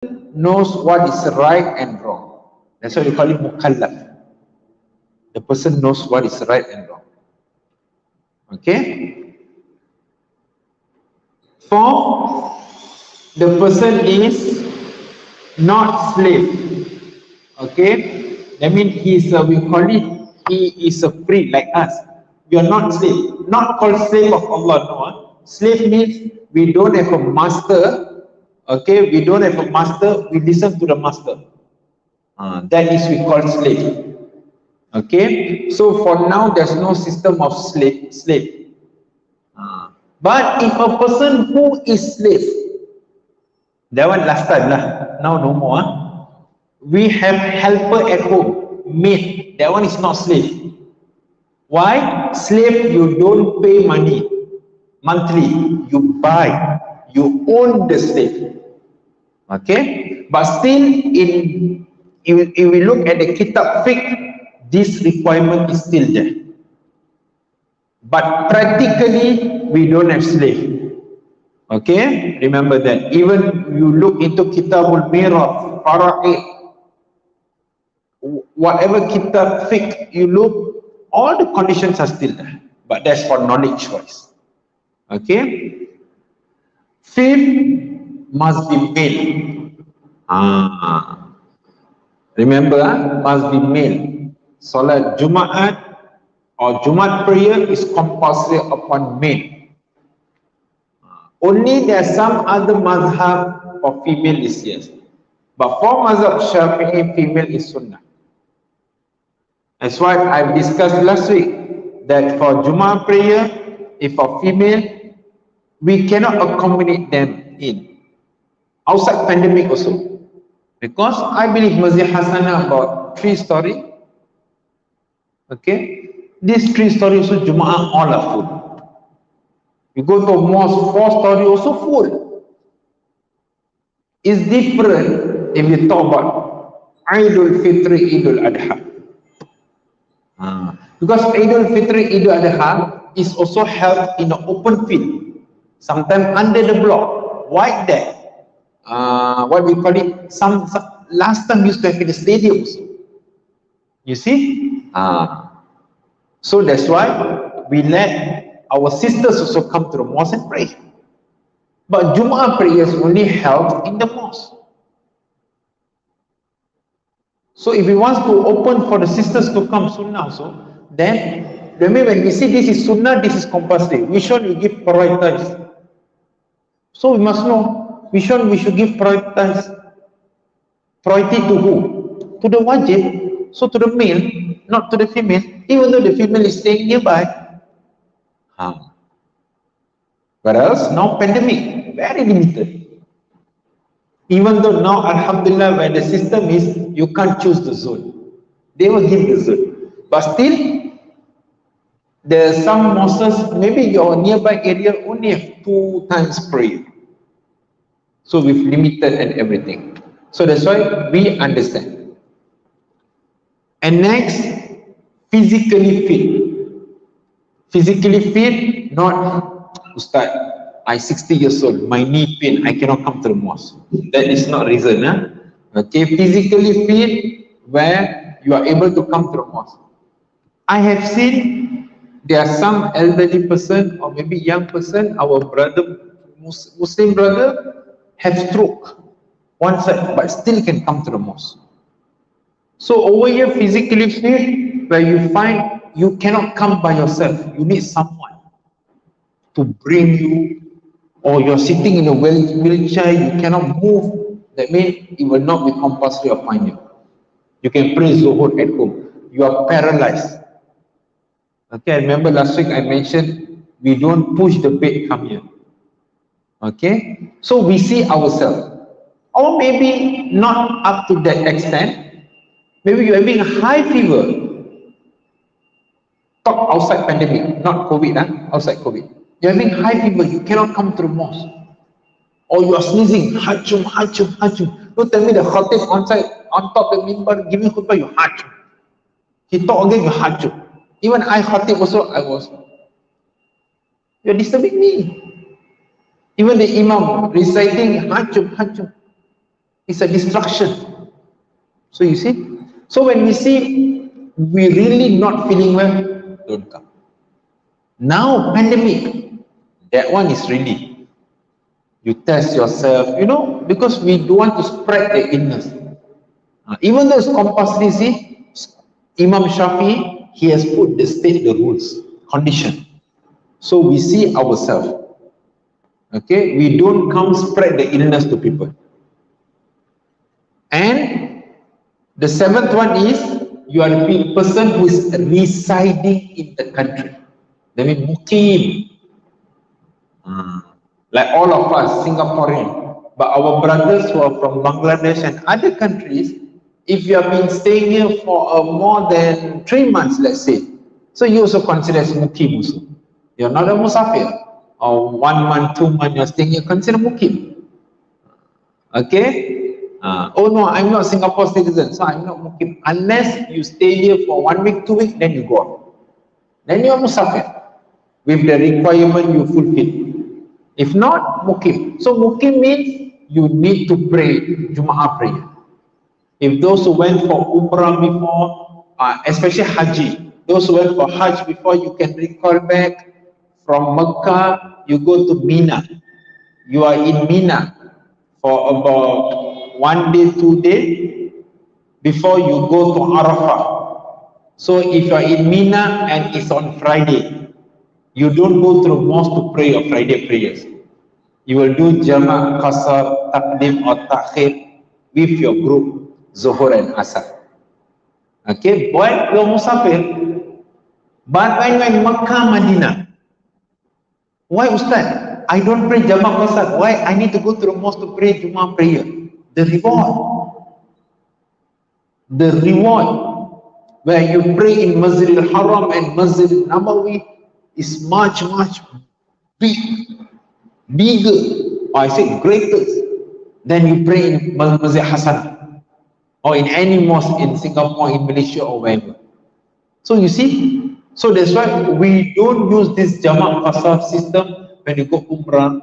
knows what is right and wrong. That's why we call it mukallaf. The person knows what is right and wrong. Okay? Four, the person is not slave. Okay? That means we call it, he is a free like us. We are not slave. Not called slave of Allah, no. Slave means we don't have a master. Okay? We don't have a master, we listen to the master. That is we call slave. Okay? So for now, there's no system of slave. But if a person who is slave, that one last time lah, now no more. We have helper at home, maid. That one is not slave. Why? Slave, you don't pay money monthly. You buy. You own the slave. Okay? But still, if we look at the Kitab fiqh, this requirement is still there. But practically, we don't have slave. Okay? Remember that. Even you look into Kitabul Miraf, Fara'id, whatever Kitab fiqh you look, all the conditions are still there. But that's for knowledge wise. Okay? Fifth, must be male. Remember, must be male. Salat Jumu'at or Jumat prayer is compulsory upon male. Only there are some other mazhab for female is yes. But for mazhab Shafi'i, female is sunnah. That's why I've discussed last week that for Jumat prayer, if for female, we cannot accommodate them in. Outside pandemic also. Because I believe Masjid Hasanah about 3-story. Okay? These 3-story also Jumu'ah all are full. You go to a mosque, 4-story also full. It's different if you talk about Eidul Fitri, Eidul Adha. Because Eidul Fitri, Eidul Adha is also held in an open field. Sometimes under the block. Why that? What we call it? Last time used to have in the stadiums. You see? So that's why we let our sisters also come to the mosque and pray. But Jumu'ah prayers only held in the mosque. So if we want to open for the sisters to come sunnah also, then remember when we say this is sunnah, this is compulsory. Which one we give prioritize? So we must know which one we should give prioritize. Priority to who? To the wajib. So to the male, not to the female, even though the female is staying nearby. Whereas now pandemic, very limited. Even though now, alhamdulillah, where the system is, you can't choose the zone. They will give the zone. But still, there are some mosques, maybe your nearby area only have 2 times prayer. So we've limited and everything. So that's why we understand. And next, physically fit. Physically fit, not, Ustaz, I'm 60 years old, my knee pain, I cannot come to the mosque. That is not reason. Okay, physically fit, where you are able to come to the mosque. I have seen there are some elderly person or maybe young person, our brother, Muslim brother, have stroke one side, but still can come to the mosque. So over here, physically fit, where you find you cannot come by yourself, you need someone to bring you, or you're sitting in a wheelchair, you cannot move, that means it will not be compulsory upon you. You can pray Zuhur at home. You are paralyzed. Okay, I remember last week I mentioned we don't push the bed come here. Okay, so we see ourselves, or maybe not up to that extent. Maybe you're having a high fever. Talk outside pandemic, not COVID, outside COVID. You're having high fever, you cannot come to the mosque. Or you are sneezing, hachum, hachum, hachum. Don't tell me the khatib on top of the minbar, give me khutbah, you hachum. He talk again, you hachum. Even I khatib also, I was. You're disturbing me. Even the imam reciting hachum, hachum. It's a distraction. So you see, so when we see we really not feeling well, don't come. Now pandemic, that one is really, you test yourself, you know, because we don't want to spread the illness. Even though it's compulsory, see, Imam Shafi, he has put the rules, condition. So we see ourselves. Okay, we don't come spread the illness to people. And the seventh one is, you are a person who is residing in the country. That means mukim. Like all of us, Singaporean. But our brothers who are from Bangladesh and other countries, if you have been staying here for more than 3 months, let's say, so you also consider as mukim also. You're not a musafir. Or 1 month, 2 months, you're staying here, consider mukim. Okay? Oh no, I'm not Singapore citizen, so I'm not mukim. Unless you stay here for 1 week, 2 weeks, then you go out. Then you are musafir. With the requirement you fulfill. If not, mukim. So mukim means you need to pray Jumu'ah prayer. If those who went for Umrah before, especially Haji, those who went for Hajj before, you can recall back from Mecca, you go to Mina. You are in Mina for about 1 day, 2 days before you go to Arafah. So if you are in Mina and it's on Friday, you don't go through mosque to pray your Friday prayers. You will do Jama', Qasar, Taqdim or Ta'khir with your group, Zuhur and Asar. Okay, buat your musafir. But when you are in Makkah, Madinah, why Ustaz? I don't pray Jama' Qasar. Why I need to go to the mosque to pray Jummah prayer? The reward. The reward where you pray in Masjid Haram and Masjid Nabawi is much, much bigger, or I say greater, than you pray in Masjid Hasanah or in any mosque in Singapore, in Malaysia or wherever. So you see, so that's why we don't use this Jama' Qasar system when you go Umrah,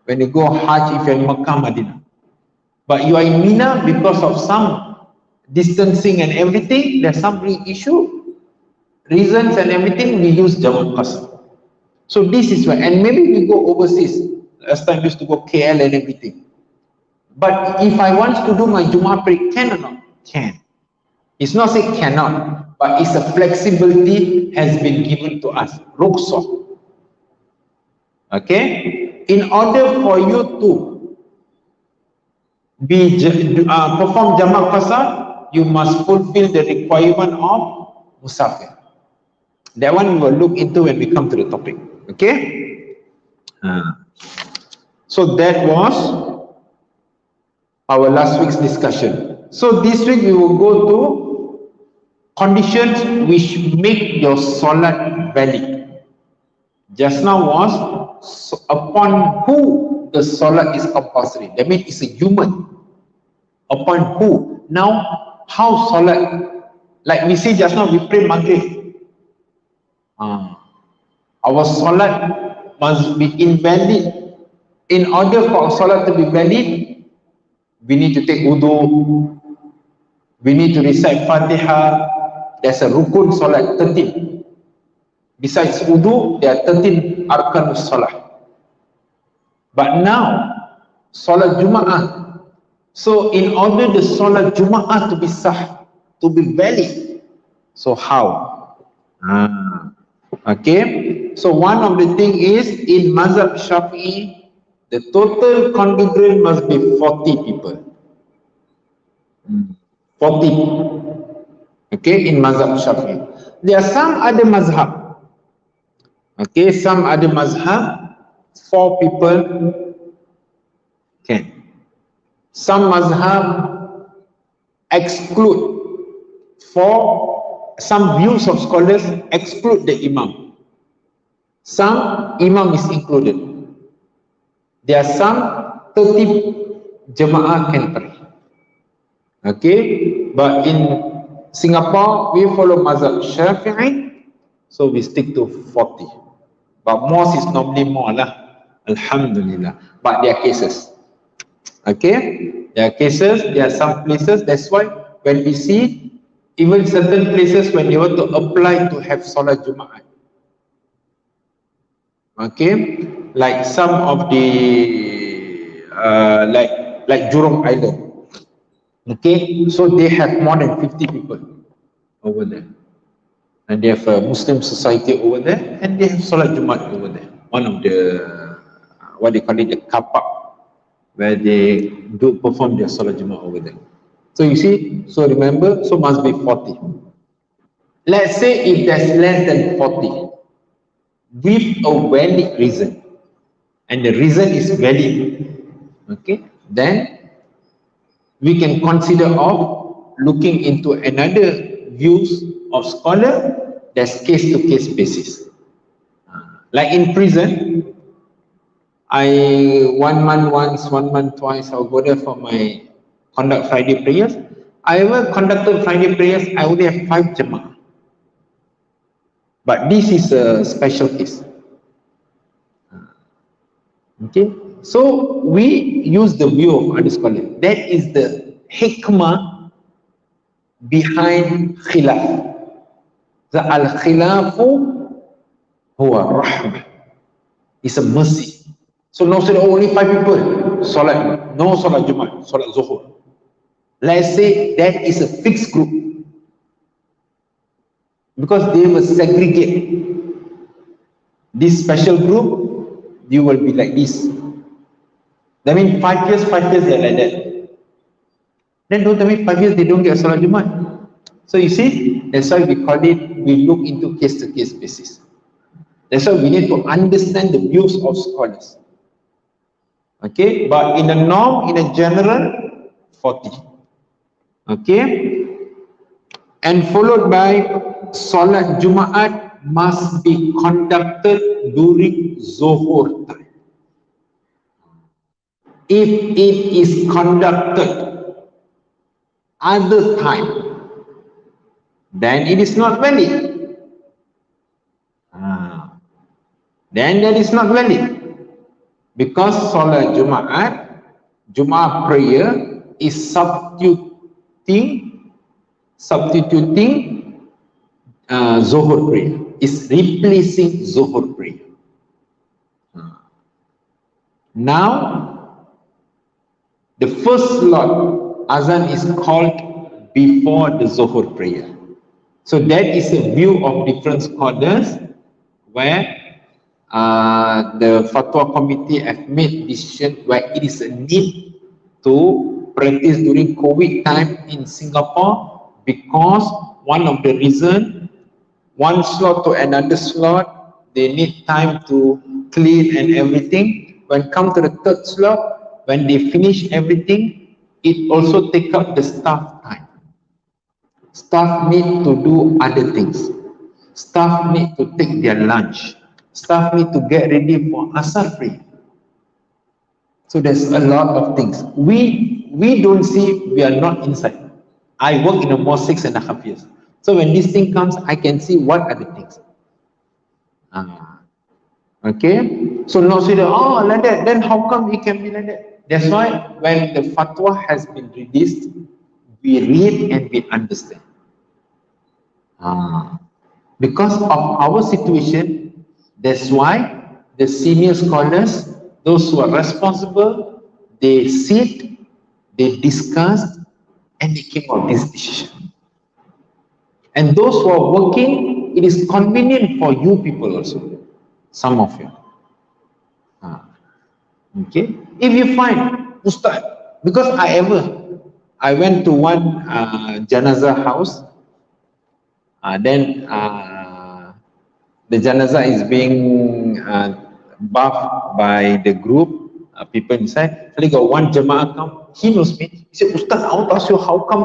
when you go Hajj, if you're in Makkah, Madinah. But you are in Mina because of some distancing and everything, there's some issue, reasons and everything, we use Jama' Qasar. So this is why, and maybe we go overseas. Last time we used to go KL and everything. But if I want to do my Jummah prayer, can or not? Can. It's not say cannot, but it's a flexibility has been given to us. Rukhsah. Okay? In order for you to perform Jama' Qasar, you must fulfill the requirement of Musafir. That one we will look into when we come to the topic. Okay? So that was our last week's discussion. So this week we will go to conditions which make your salat valid. Just now was upon who the salat is compulsory. That means it's a human. Upon who? Now, how salat? Like we say just now, we pray Maghrib. Our salat must be invalid. In order for our salat to be valid, we need to take wudu, we need to recite Fatiha. There's a rukun salat, 13. Besides wudu, there are 13 arkan salah. But now, salat Jumu'ah. So in order the salat Jumu'ah to be sah, to be valid, so how? Okay, so one of the thing is, in Mazhab Shafi'i, the total congregation must be 40 people. 40. Okay, in Mazhab Shafi'i. There are some other mazhab. Okay, some other mazhab, 4 people can. Some mazhab exclude, for some views of scholars exclude the imam. Some imam is included. There are some 30 jama'ah can pray. Okay, but in Singapore we follow Mazhab Shafi'i, so we stick to 40. But mosque is normally more lah. Alhamdulillah. But there are cases. Okay, there are cases, there are some places. That's why when we see even certain places when you want to apply to have Salat Jumaat, okay, like some of the like Jurong Island, okay, so they have more than 50 people over there, and they have a Muslim society over there, and they have Salat Jumaat over there. One of the what they call it, the car park, where they do perform their Salat Jumaat over there. So you see, so remember, so must be 40. Let's say if there's less than 40, with a valid reason, and the reason is valid, okay, then we can consider of looking into another views of scholar. That's case-to-case basis. Like in prison, I 1 month once, 1 month twice, I'll go there for my conduct Friday prayers. I ever conducted Friday prayers, I only have 5 Jama'ah. But this is a special case. Okay, so we use the view of other scholars. That is the hikmah behind khilaf. The al-khilafu huwa rahmah. It's a mercy. So now say, oh, only 5 people, Salat, no Salat Jumaat, Salat Zuhur. Let's say that is a fixed group, because they will segregate. This special group, you will be like this. That means 5 years, they are like that. Then don't tell me 5 years they don't get Salat Jumaat. So you see, that's why we call it, we look into case-to-case basis. That's why we need to understand the views of scholars. Okay, but in a norm, in a general, 40. Okay, and followed by Salat Jumaat must be conducted during Zuhur time. If it is conducted other time, then it is not valid. Then that is not valid. Because Salat Jumaat, Jumaat prayer is substituting Zuhur prayer. Is replacing Zuhur prayer. Now, the first slot Azan is called before the Zuhur prayer. So that is a view of different scholars, where the Fatwa Committee have made decision where it is a need to practice during COVID time in Singapore, because one of the reason, one slot to another slot, they need time to clean and everything. When come to the third slot, when they finish everything, it also take up the staff time. Staff need to do other things. Staff need to take their lunch. Staff need to get ready for Asar prayer. So there's a lot of things. We don't see, we are not inside. I work in a mosque 6.5 years. So when this thing comes, I can see what are the things. Okay? So now say, oh, like that, then how come it can be like that? That's why when the fatwa has been released, we read and we understand. Because of our situation, that's why the senior scholars, those who are responsible, they sit, they discuss, and they came up with this decision. And those who are working, it is convenient for you people also, some of you. Okay, if you find Ustaz, because I went to one janazah house, then the janazah is being buffed by the group, people inside. Only got one Jama'ah come, he knows me. He said, Ustaz, I want to ask you, how come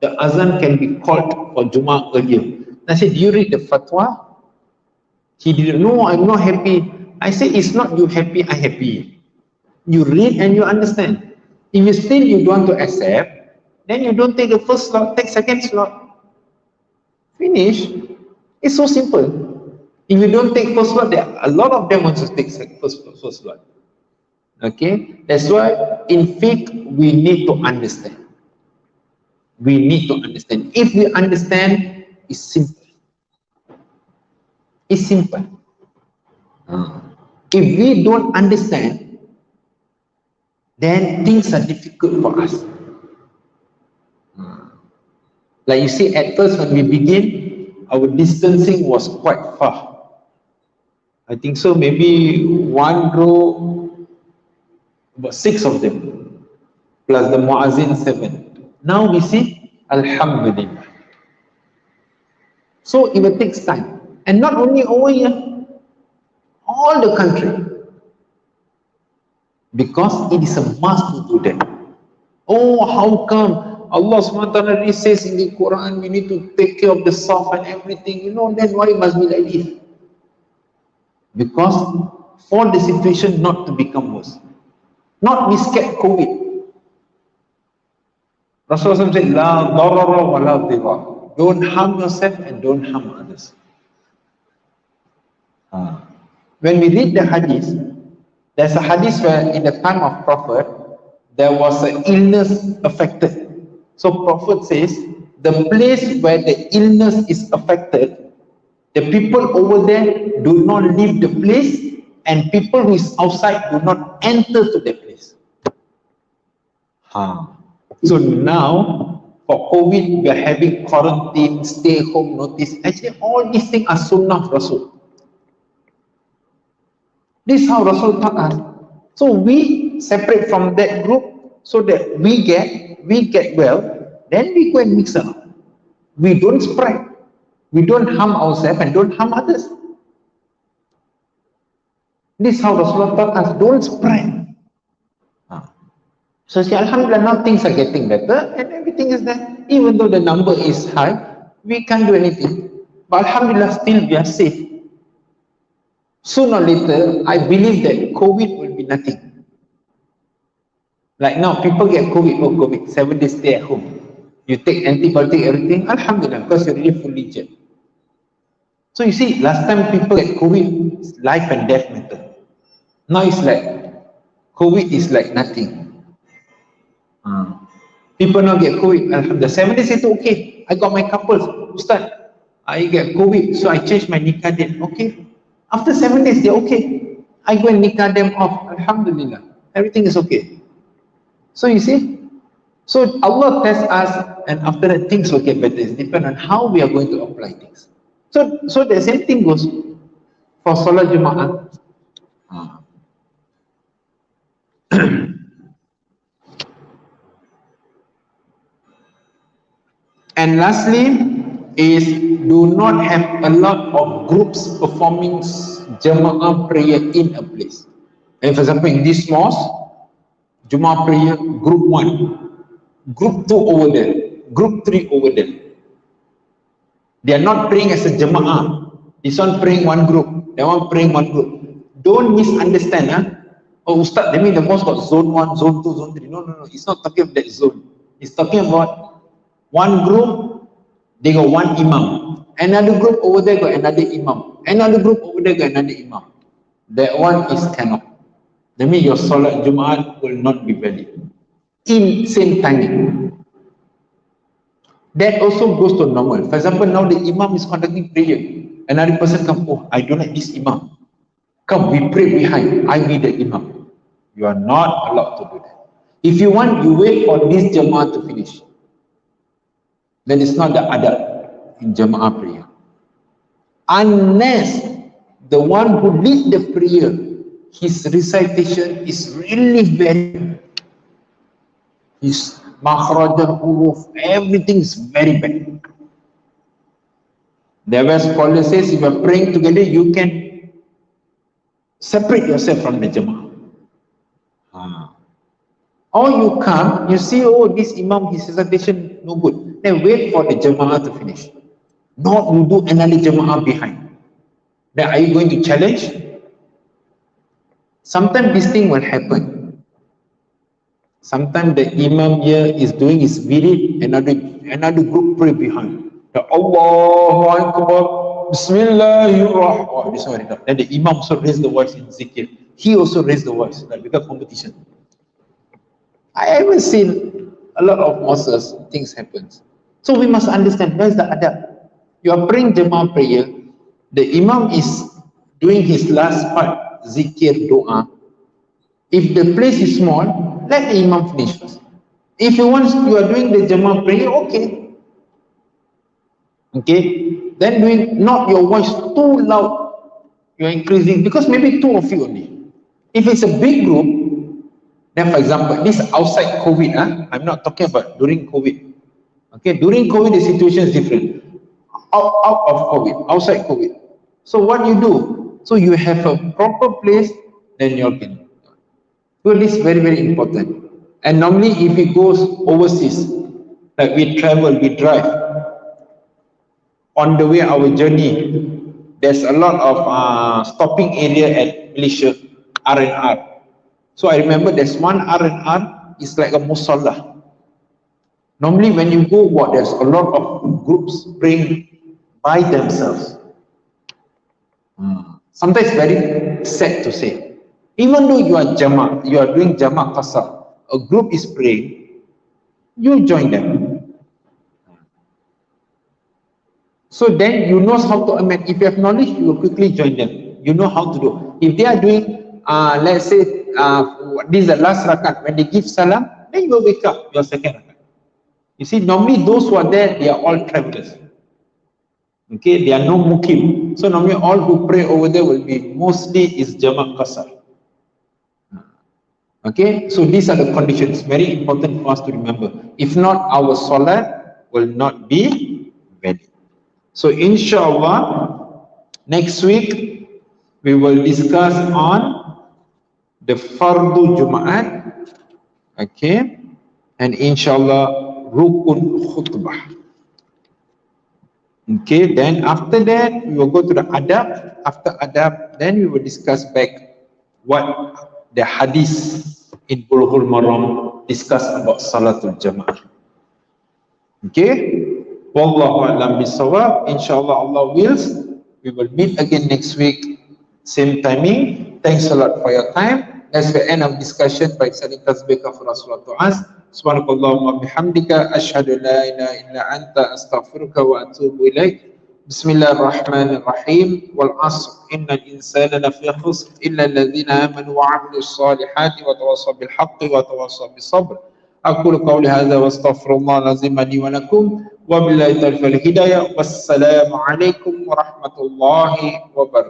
the azan can be called for Jum'ah earlier? And I said, do you read the fatwa? He didn't know, I'm not happy. I said, it's not you happy, I happy. You read and you understand. If you still you don't want to accept, then you don't take the first slot, take second slot. Finish. It's so simple. If you don't take first slot, there a lot of them want to take first slot. Okay, that's why in faith we need to understand. We need to understand. If we understand, it's simple. It's simple. If we don't understand, then things are difficult for us. Like you see, at first when we begin, our distancing was quite far. I think so, maybe one row, about 6 of them, plus the muazzin 7. Now we see, Alhamdulillah. So it will take time. And not only over here, all the country. Because it is a must to do that. Oh, how come? Allah SWT says in the Quran, we need to take care of the soft and everything. You know, then why it must be like this? Because for the situation not to become worse. Not be scared COVID. Rasulullah said, La darara wa la dirar. Don't harm yourself and don't harm others. When we read the hadith, there's a hadith where in the time of Prophet, there was an illness affected. So Prophet says, the place where the illness is affected, the people over there do not leave the place, and people who is outside do not enter to the place. So now, for COVID, we are having quarantine, stay home notice. Actually, all these things are sunnah of Rasul. This is how Rasul taught us. So we separate from that group so that we get well, then we go and mix up. We don't spread. We don't harm ourselves and don't harm others. This is how Rasulullah taught us, don't spread. So see, Alhamdulillah, now things are getting better and everything is there. Even though the number is high, we can't do anything. But Alhamdulillah, still we are safe. Sooner or later, I believe that COVID will be nothing. Like now, people get COVID, 7 days stay at home. You take antibiotic, everything, Alhamdulillah, because you're really fully jet. So you see, last time people get COVID, it's life and death matter. Now it's like, COVID is like nothing. People now get COVID, Alhamdulillah. 7 days later, okay, I got my couples. Ustaz, I get COVID, so I change my nikah date. Okay. After 7 days, they're okay. I go and nikah them off. Alhamdulillah. Everything is okay. So you see, so Allah tests us, and after that things will get better. It's depend on how we are going to apply things. So the same thing goes for Salah Jumu'ah. And lastly is do not have a lot of groups performing Jama'ah prayer in a place. And for example, in this mosque, Jumu'ah prayer, group 1, group 2 over there, group 3 over there. They are not praying as a Jama'ah. This one praying one group, that one praying one group. Don't misunderstand. Oh, Ustaz, that means the mosque got zone 1, zone 2, zone 3. No. It's not talking of that zone. It's talking about one group, they got one imam. Another group over there got another imam. Another group over there got another imam. That one is cannot. That means your Salat Jumu'at will not be valid. In same timing. That also goes to normal. For example, now the imam is conducting prayer. Another person come, oh, I don't like this imam. Come, we pray behind. I be the imam. You are not allowed to do that. If you want, you wait for this Jama'ah to finish. Then it's not the adab in Jama'ah prayer. Unless the one who lead the prayer, his recitation is really very bad. His makhraj and huruf, everything is very bad. There were scholars says if you are praying together, you can separate yourself from the Jama'ah. Or you come, you see, oh, this imam, his recitation no good. Then wait for the Jama'ah to finish. Not you do another Jama'ah behind. Then are you going to challenge? Sometimes this thing will happen. Sometimes the imam here is doing his virid, another group pray behind. The Allahu Akbar, Bismillahirrahmanirrahim. Then the imam also raise the voice in zikr. he also raised the voice, like become competition. I haven't seen a lot of mosques, things happen. So we must understand where's the adab. You are praying Jama'ah prayer, the Imam is doing his last part, zikir, doa. If the place is small, let the Imam finish first. If you are doing the Jama'ah prayer, okay. Okay, then doing not your voice too loud, you're increasing, because maybe two of you only. If it's a big group, then for example, this outside COVID, I'm not talking about during COVID. Okay, during COVID the situation is different. Out of COVID, outside COVID. So what you do? So you have a proper place, then you can. So this is very, very important. And normally if it goes overseas, like we travel, we drive, on the way our journey, there's a lot of stopping area at Malaysia, R&R. So I remember there's one R&R, it's like a musalla. Normally when you go, there's a lot of groups praying by themselves. Sometimes very sad to say. Even though you are doing Jama' Qasar, a group is praying, you join them. So then you know how to amend. If you have knowledge, you will quickly join them. You know how to do. If they are doing, let's say, this is the last rakat, when they give salam, then you will wake up your second rakat. You see, normally those who are there, they are all travelers. Okay, they are no mukim. So normally all who pray over there will be mostly is Jama' Qasar. Okay, so these are the conditions, very important for us to remember. If not, our salat will not be valid. So inshallah, next week we will discuss on the Fardu Jum'at, okay, and inshallah Rukun Khutbah. Okay, then after that we will go to the adab. After adab, then we will discuss back what the hadith in Bulughul Maram discuss about Salatul Jama'ah. Okay, wallahu a'lam bisawab. Inshallah, Allah wills, we will meet again next week, same timing. Thanks a lot for your time. That's the end of discussion by Saling Tasbihah for Rasulullah to us. Subhanakallahumma bihamdika ashhadu an la ilaha illa anta astaghfiruka wa atubu ilaik. Bismillahirrahmanirrahim. Wal 'asr innal insana lafi khusr illa alladhina amanu wa 'amilus salihati wa tawassaw bil haqqi wa tawassaw bis sabr. Aqulu qawli hadha wa astaghfirullah al-azim li wa lakum wa billahi tawfiq wal hidayah. Wassalamu alaikum warahmatullahi wabarakatuh.